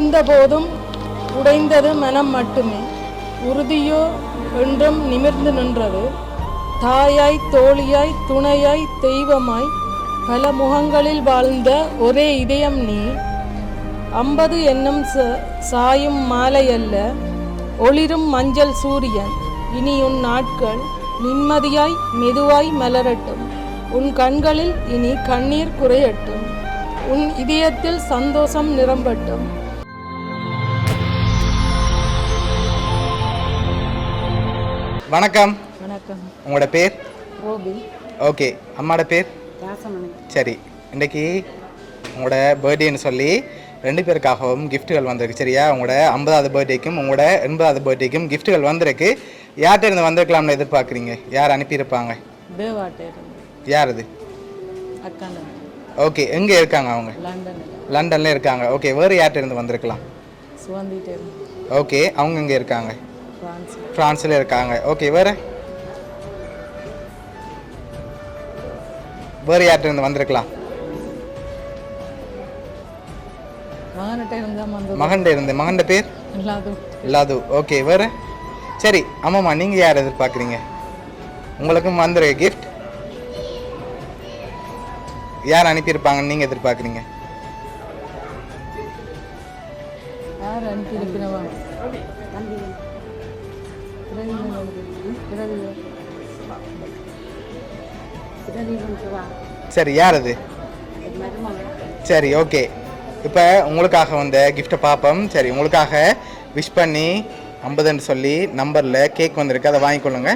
விழுந்தபோதும் உடைந்தது மனம் மட்டுமே, உறுதியோ என்றும் நிமிர்ந்து நின்றது. தாயாய், தோழியாய், துணையாய், தெய்வமாய் பல முகங்களில் வாழ்ந்த ஒரே இதயம் நீ. 50 என்னும் சாயும் மாலை அல்ல, ஒளிரும் மஞ்சள் சூரியன். இனி உன் நாட்கள் நிம்மதியாய் மெதுவாய் மலரட்டும். உன் கண்களில் இனி கண்ணீர் குறையட்டும். உன் இதயத்தில் சந்தோஷம் நிரம்பட்டும். வணக்கம். வணக்கம். உங்களோட பேர்? ரோபி. ஓகே. அம்மாவோட பேர்? ராசமணி. சரி, இன்றைக்கி உங்களோட பர்த்டேன்னு சொல்லி 2 பேருக்காகவும் கிஃப்ட்டுகள் வந்திருக்கு. சரியா? உங்களோட 50வது பர்த்டேக்கும் உங்களோட 80வது பர்த்டேக்கும் கிஃப்ட்டுகள் வந்திருக்கு. யார்கிட்ட இருந்து வந்திருக்கலாம்னு எதிர்பார்க்குறீங்க? யார் அனுப்பியிருப்பாங்க? யார் அது? ஓகே. எங்கே இருக்காங்க அவங்க? லண்டனில் இருக்காங்க. ஓகே. வேறு யார்கிட்ட இருந்து வந்திருக்கலாம்? ஓகே. அவங்க எங்கே இருக்காங்க? ஃப்ரான்ஸில் இருக்காங்க. ஓகே. வேறு யார்கிட்ட இருந்து வந்திருக்கலாம்? மகன்ட பேர் லாது. ஓகே. வேறு? சரி ஆமாம்மா, நீங்கள் யார் எதிர்பார்க்குறீங்க? உங்களுக்கும் வந்துரு கிஃப்ட் யார் அனுப்பியிருப்பாங்கன்னு நீங்கள் எதிர்பார்க்குறீங்க? சரி, யார் அது? சரி, ஓகே. இப்போ உங்களுக்காக வந்த கிஃப்ட்டை பார்ப்போம். சரி, உங்களுக்காக விஷ் பண்ணி 50ன்னு சொல்லி நம்பரில் கேக் வந்திருக்கு, அதை வாங்கிக்கொள்ளுங்க.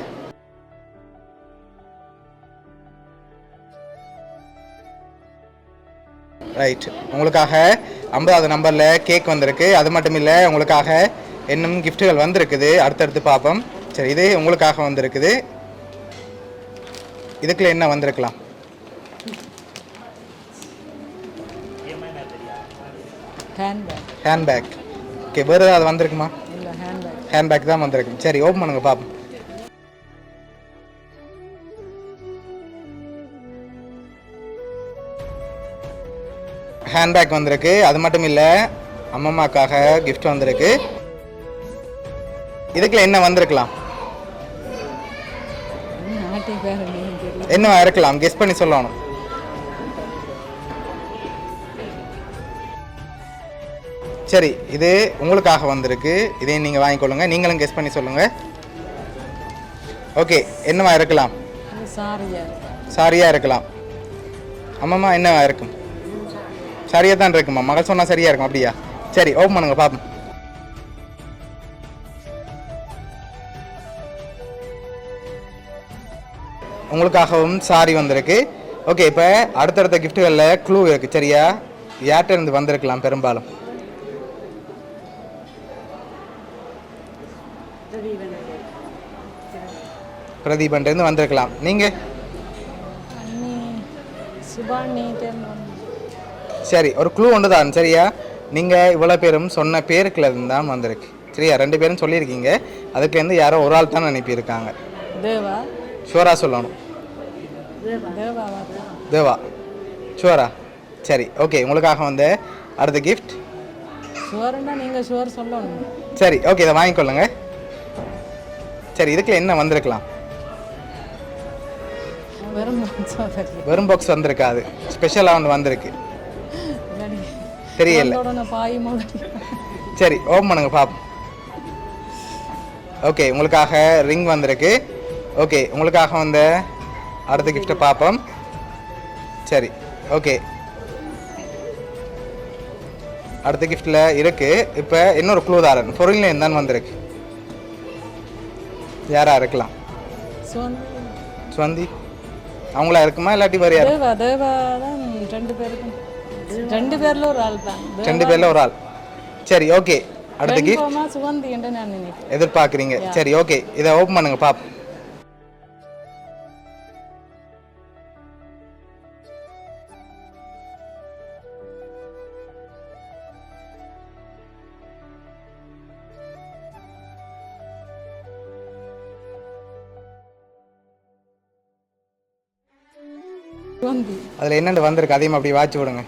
ரைட். உங்களுக்காக 50வது நம்பரில் கேக் வந்திருக்கு. அது மட்டும் இல்லை, உங்களுக்காக இன்னும் கிஃப்ட்டுகள் வந்திருக்குது, அடுத்தடுத்து பார்ப்போம். சரி, இது உங்களுக்காக வந்திருக்குது. இதுக்குள்ள என்ன வந்திருக்கலாம்? ஹேண்ட்பேக். ஓகே. வேறு ஏதாவது வந்திருக்குமா? ஹேண்ட்பேக் தான் வந்திருக்கு. சரி, ஓப்பன் பண்ணுங்க பார்ப்போம். ஹேண்ட்பேக் வந்திருக்கு. அது மட்டும் இல்லை, அம்மம்மாக்காக கிஃப்ட் வந்திருக்கு. இதுக்குள்ள என்ன வந்திருக்கலாம்? என்ன இருக்கலாம்? கெஸ் பண்ணி சொல்லணும். சரி, இது உங்களுக்காக வந்திருக்கு. இதையும் நீங்கள் வாங்கிக்கொள்ளுங்க. நீங்களும் கெஸ் பண்ணி சொல்லுங்கள். ஓகே. என்னவா இருக்கலாம்? சாரியாக இருக்கலாம். அம்மாம்மா, என்னவா இருக்கும்? சரியாக தான் இருக்குமா? மகள் சொன்னால் சரியாக இருக்கும். அப்படியா? சரி, ஓப்பன் பண்ணுங்க பார்ப்போம். உங்களுக்காகவும் சாரி வந்திருக்கு. ஓகே. இப்போ அடுத்தடுத்த கிஃப்ட்டுகளில் க்ளூ இருக்குது. சரியா? யார்கிட்ட இருந்து வந்திருக்கலாம்? பெரும்பாலும் பிரதீபன்ட்டு வந்திருக்கலாம். நீங்கள்? சரி, ஒரு க்ளூ ஒன்று தான். சரியா? நீங்கள் இவ்வளோ பேரும் சொன்ன பேருக்குள்ள இருந்து தான் வந்திருக்கு. சரியா? 2 பேரும் சொல்லியிருக்கீங்க. அதுக்குலேருந்து யாரோ ஒரு ஆள் தான் அனுப்பியிருக்காங்க. ஷுவரா சொல்லணும். தேவா. ஷுவரா? சரி, ஓகே. உங்களுக்காக வந்து அடுத்த கிஃப்ட். சரி, ஓகே. இதை வாங்கிக்கொள்ளுங்க. சரி, இதுக்குள்ள என்ன வந்திருக்கலாம்? வெறும் பாக்ஸ் வந்திருக்காது, ஸ்பெஷலாக ஒன்று வந்திருக்கு. தெரியல. சரி, ஓப்பன் பண்ணுங்க பாப்போம். ஓகே. உங்களுக்காக ரிங் வந்திருக்கு. ஓகே. உங்களுக்காக வந்து அடுத்த கிஃப்ட்டை பார்ப்போம். சரி, ஓகே. அடுத்த கிஃப்டில் இருக்குது. இப்போ இன்னொரு க்ளூ தாரன். பொருளில் இருந்தான்னு வந்திருக்கு. யாரா இருக்கலாம்? சுவந்தி. அவங்களா இருக்குமா இல்லாட்டி வேறு யார்? 2 பேரில் ஒரு ஆள் தான். 2 பேரில் ஒரு ஆள். சரி, ஓகே. அடுத்த கிஃப்ட் எதிர்பார்க்குறீங்க. சரி, ஓகே. இதை ஓப்பன் பண்ணுங்க பாப்போம். அதில் என்னென்ன வந்திருக்கு அதையும் அப்படி வாட்சி விடுங்க.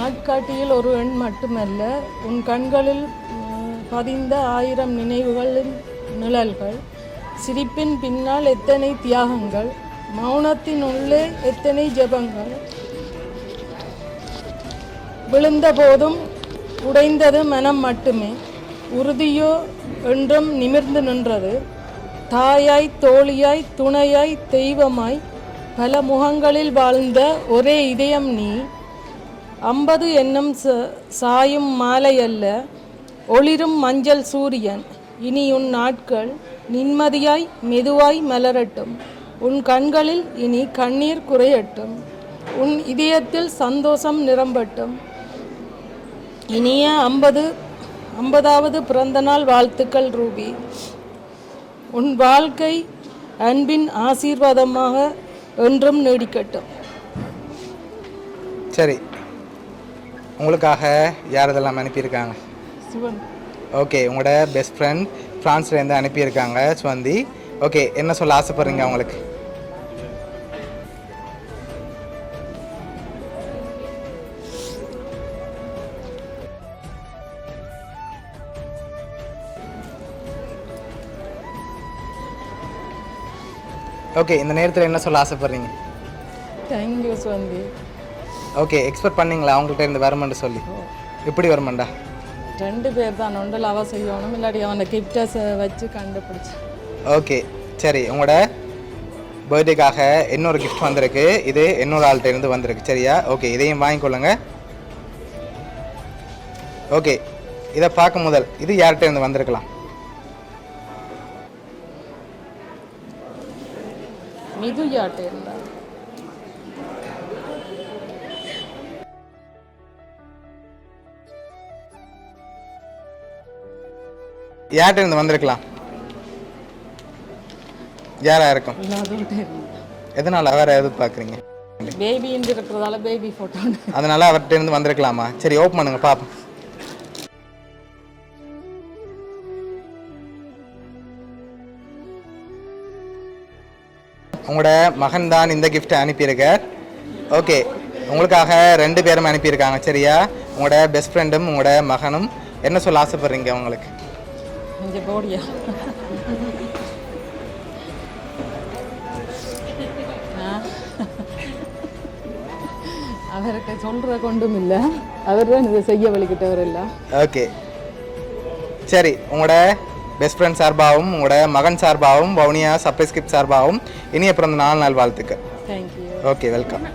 நாட்காட்டியில் ஒரு எண் மட்டுமல்ல, உன் கண்களில் பதிந்த 1000 நினைவுகளின் நிழல்கள். சிரிப்பின் பின்னால் எத்தனை தியாகங்கள், மௌனத்தின் உள்ளே எத்தனை ஜெபங்கள். விழுந்த போதும் உடைந்தது மனம் மட்டுமே, உறுதியோ என்றும் நிமிர்ந்து நின்றது. தாயாய், தோழியாய், துணையாய், தெய்வமாய் பல முகங்களில் வாழ்ந்த ஒரே இதயம் நீ. 50 என்னும் சாயும் மாலை அல்ல, ஒளிரும் மஞ்சள் சூரியன். இனி உன் நாட்கள் நிம்மதியாய் மெதுவாய் மலரட்டும். உன் கண்களில் இனி கண்ணீர் குறையட்டும். உன் இதயத்தில் சந்தோஷம் நிரம்பட்டும். இனிய 50வது பிறந்தநாள் வாழ்த்துக்கள் ரூபி. உன் வாழ்க்கை அன்பின் ஆசீர்வாதமாக என்றும் நீடிக்கட்டும். சரி, உங்களுக்காக யார் இதெல்லாம் அனுப்பியிருக்காங்க? சிவன். ஓகே, உங்களோட பெஸ்ட் ஃப்ரெண்ட் ஃப்ரான்ஸ்லேருந்து அனுப்பியிருக்காங்க சுவந்தி. ஓகே, என்ன சொல்ல ஆசைப்படுறீங்க அவங்களுக்கு? ஓகே, இந்த நேரத்தில் என்ன சொல்ல ஆசைப்படுறீங்க? தேங்க்யூ சுவந்தி. ஓகே, எக்ஸ்பெக்ட் பண்ணீங்களா அவங்கள்ட்ட இருந்து வருமென்று சொல்லி? எப்படி வருமெண்டா? 2 பேர் தான், ஒன்றில் அவ செய்யணும், இல்லாட்டி அவனை கிஃப்டஸை வச்சு கண்டுபிடிச்சி. ஓகே சரி, உங்களோட பர்த்டேக்காக இன்னொரு கிஃப்ட் வந்திருக்கு. இது இன்னொரு ஆள்கிட்ட இருந்து வந்திருக்கு, சரியா? ஓகே, இதையும் வாங்கிக்கொள்ளுங்க. ஓகே, இதை பார்க்கும் முதல் இது யார்கிட்ட இருந்து வந்திருக்கலாம்? மிது யார்கிட்ட இருந்தா? யார்கிட்ட இருந்து வந்திருக்கலாம்? யாரா இருக்கும்? எதனால வேற எதிர்பார்க்குறீங்க? பேபி இருக்கிறதால பேபி ஃபோட்டோ, அதனால அவர்கிட்ட இருந்து வந்திருக்கலாமா? சரி, ஓப்பன் பண்ணுங்க பாப்போம். உங்களோட மகன் தான் இந்த கிஃப்ட்டை அனுப்பியிருக்கார். ஓகே, உங்களுக்காக 2 பேரும் அனுப்பியிருக்காங்க, சரியா? உங்களோட பெஸ்ட் ஃப்ரெண்டும் உங்களோட மகனும் என்ன சொல்ல ஆசைப்படுறீங்க உங்களுக்கு? இங்கே போடியா. அவருக்கு சொல்கிற கொண்டும் இல்லை, அவர் தான் இதை செய்ய வழிகிட்டவர் இல்லை. ஓகே சரி, உங்களோட பெஸ்ட் ஃப்ரெண்ட் சார்பாகவும் உங்களோட மகன் சார்பாகவும் வவுனியா சர்ப்ரைஸ் கிஃப்ட் சார்பாகவும் இனிய பிறந்த 4 நாள் வாழ்த்துக்கள். தேங்க்யூ. Okay, welcome.